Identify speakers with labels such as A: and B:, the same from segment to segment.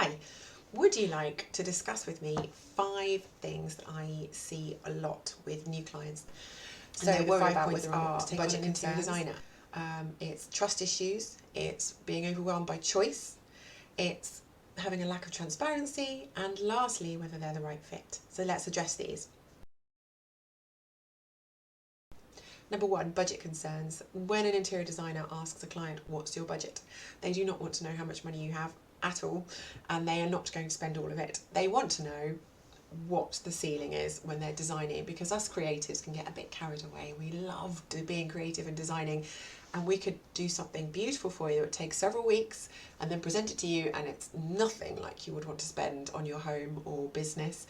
A: Hi, would you like to discuss with me 5 things that I see a lot with new clients? So
B: they're worried about
A: points
B: whether or not
A: are
B: to take
A: budget
B: on
A: interior
B: concerns.
A: designer. It's trust issues, it's being overwhelmed by choice, it's having a lack of transparency, and lastly, whether they're the right fit. So let's address these. Number 1, budget concerns. When an interior designer asks a client, what's your budget? They do not want to know how much money you have at all, and they are not going to spend all of it. They want to know what the ceiling is when they're designing, because us creatives can get a bit carried away. We love being creative and designing, and we could do something beautiful for you that would take several weeks and then present it to you, and it's nothing like you would want to spend on your home or business,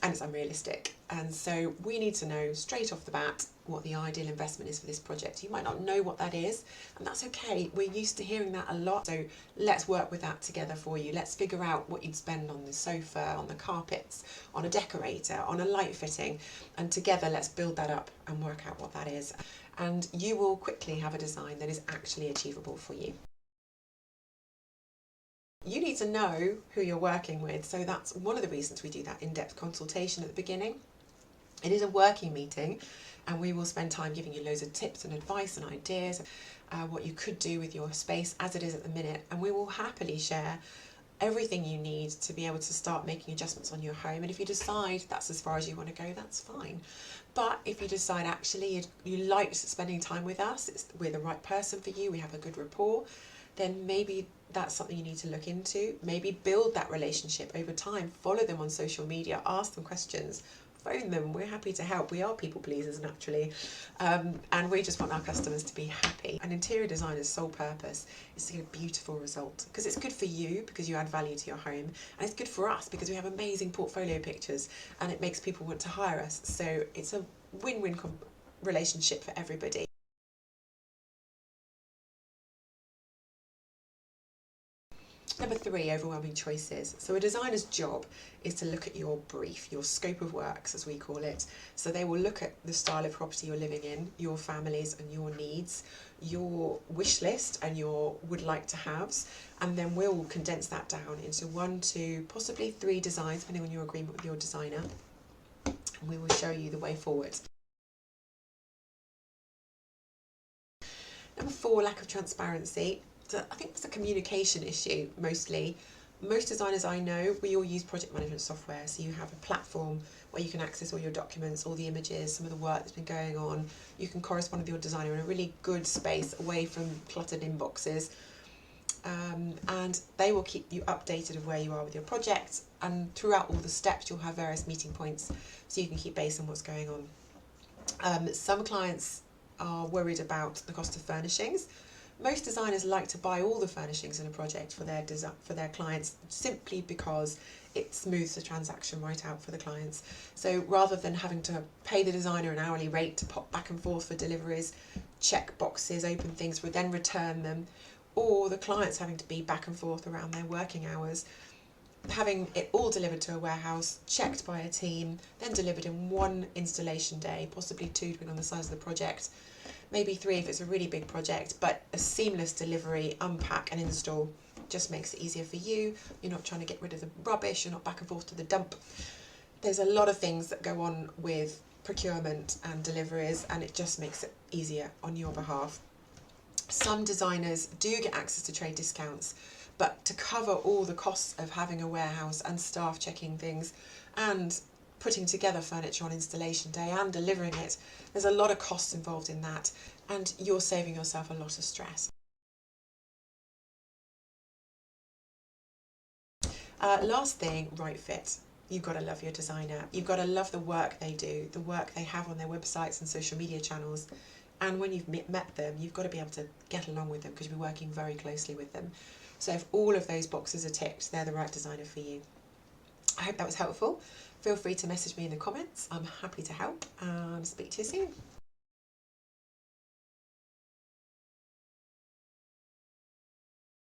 A: and it's unrealistic. And so we need to know straight off the bat what the ideal investment is for this project. You might not know what that is, and that's okay. We're used to hearing that a lot, so let's work with that together for you. Let's figure out what you'd spend on the sofa, on the carpets, on a decorator, on a light fitting, and together let's build that up and work out what that is. And you will quickly have a design that is actually achievable for you. You need to know who you're working with, so that's one of the reasons we do that in-depth consultation at the beginning. It is a working meeting, and we will spend time giving you loads of tips and advice and ideas, what you could do with your space as it is at the minute, and we will happily share everything you need to be able to start making adjustments on your home. And if you decide that's as far as you want to go, that's fine. But if you decide actually you liked spending time with us, we're the right person for you, we have a good rapport, then maybe that's something you need to look into. Maybe build that relationship over time. Follow them on social media, ask them questions, phone them. We're happy to help. We are people pleasers naturally, and we just want our customers to be happy. An interior designer's sole purpose is to get a beautiful result, because it's good for you because you add value to your home, and it's good for us because we have amazing portfolio pictures and it makes people want to hire us. So it's a win-win relationship for everybody. Number 3, overwhelming choices. So a designer's job is to look at your brief, your scope of works as we call it. So they will look at the style of property you're living in, your families and your needs, your wish list and your would like to haves, and then we'll condense that down into 1 to possibly 3 designs depending on your agreement with your designer, and we will show you the way forward. Number 4, lack of transparency. So I think it's a communication issue mostly. Most designers I know, we all use project management software, so you have a platform where you can access all your documents, all the images, some of the work that's been going on. You can correspond with your designer in a really good space away from cluttered inboxes, and they will keep you updated of where you are with your project, and throughout all the steps you'll have various meeting points so you can keep base on what's going on. Some clients are worried about the cost of furnishings. Most designers like to buy all the furnishings in a project for their clients, simply because it smooths the transaction right out for the clients. So rather than having to pay the designer an hourly rate to pop back and forth for deliveries, check boxes, open things, then return them, or the clients having to be back and forth around their working hours, having it all delivered to a warehouse, checked by a team, then delivered in 1 installation day, possibly 2 depending on the size of the project, maybe 3 if it's a really big project, but a seamless delivery, unpack and install just makes it easier for you. You're not trying to get rid of the rubbish, you're not back and forth to the dump. There's a lot of things that go on with procurement and deliveries, and it just makes it easier on your behalf. Some designers do get access to trade discounts, but to cover all the costs of having a warehouse and staff checking things and putting together furniture on installation day and delivering it, there's a lot of costs involved in that, and you're saving yourself a lot of stress. Last thing, right fit. You've got to love your designer. You've got to love the work they do, the work they have on their websites and social media channels. And when you've met them, you've got to be able to get along with them because you'll be working very closely with them. So if all of those boxes are ticked, they're the right designer for you. I hope that was helpful. Feel free to message me in the comments. I'm happy to help, and speak to you soon.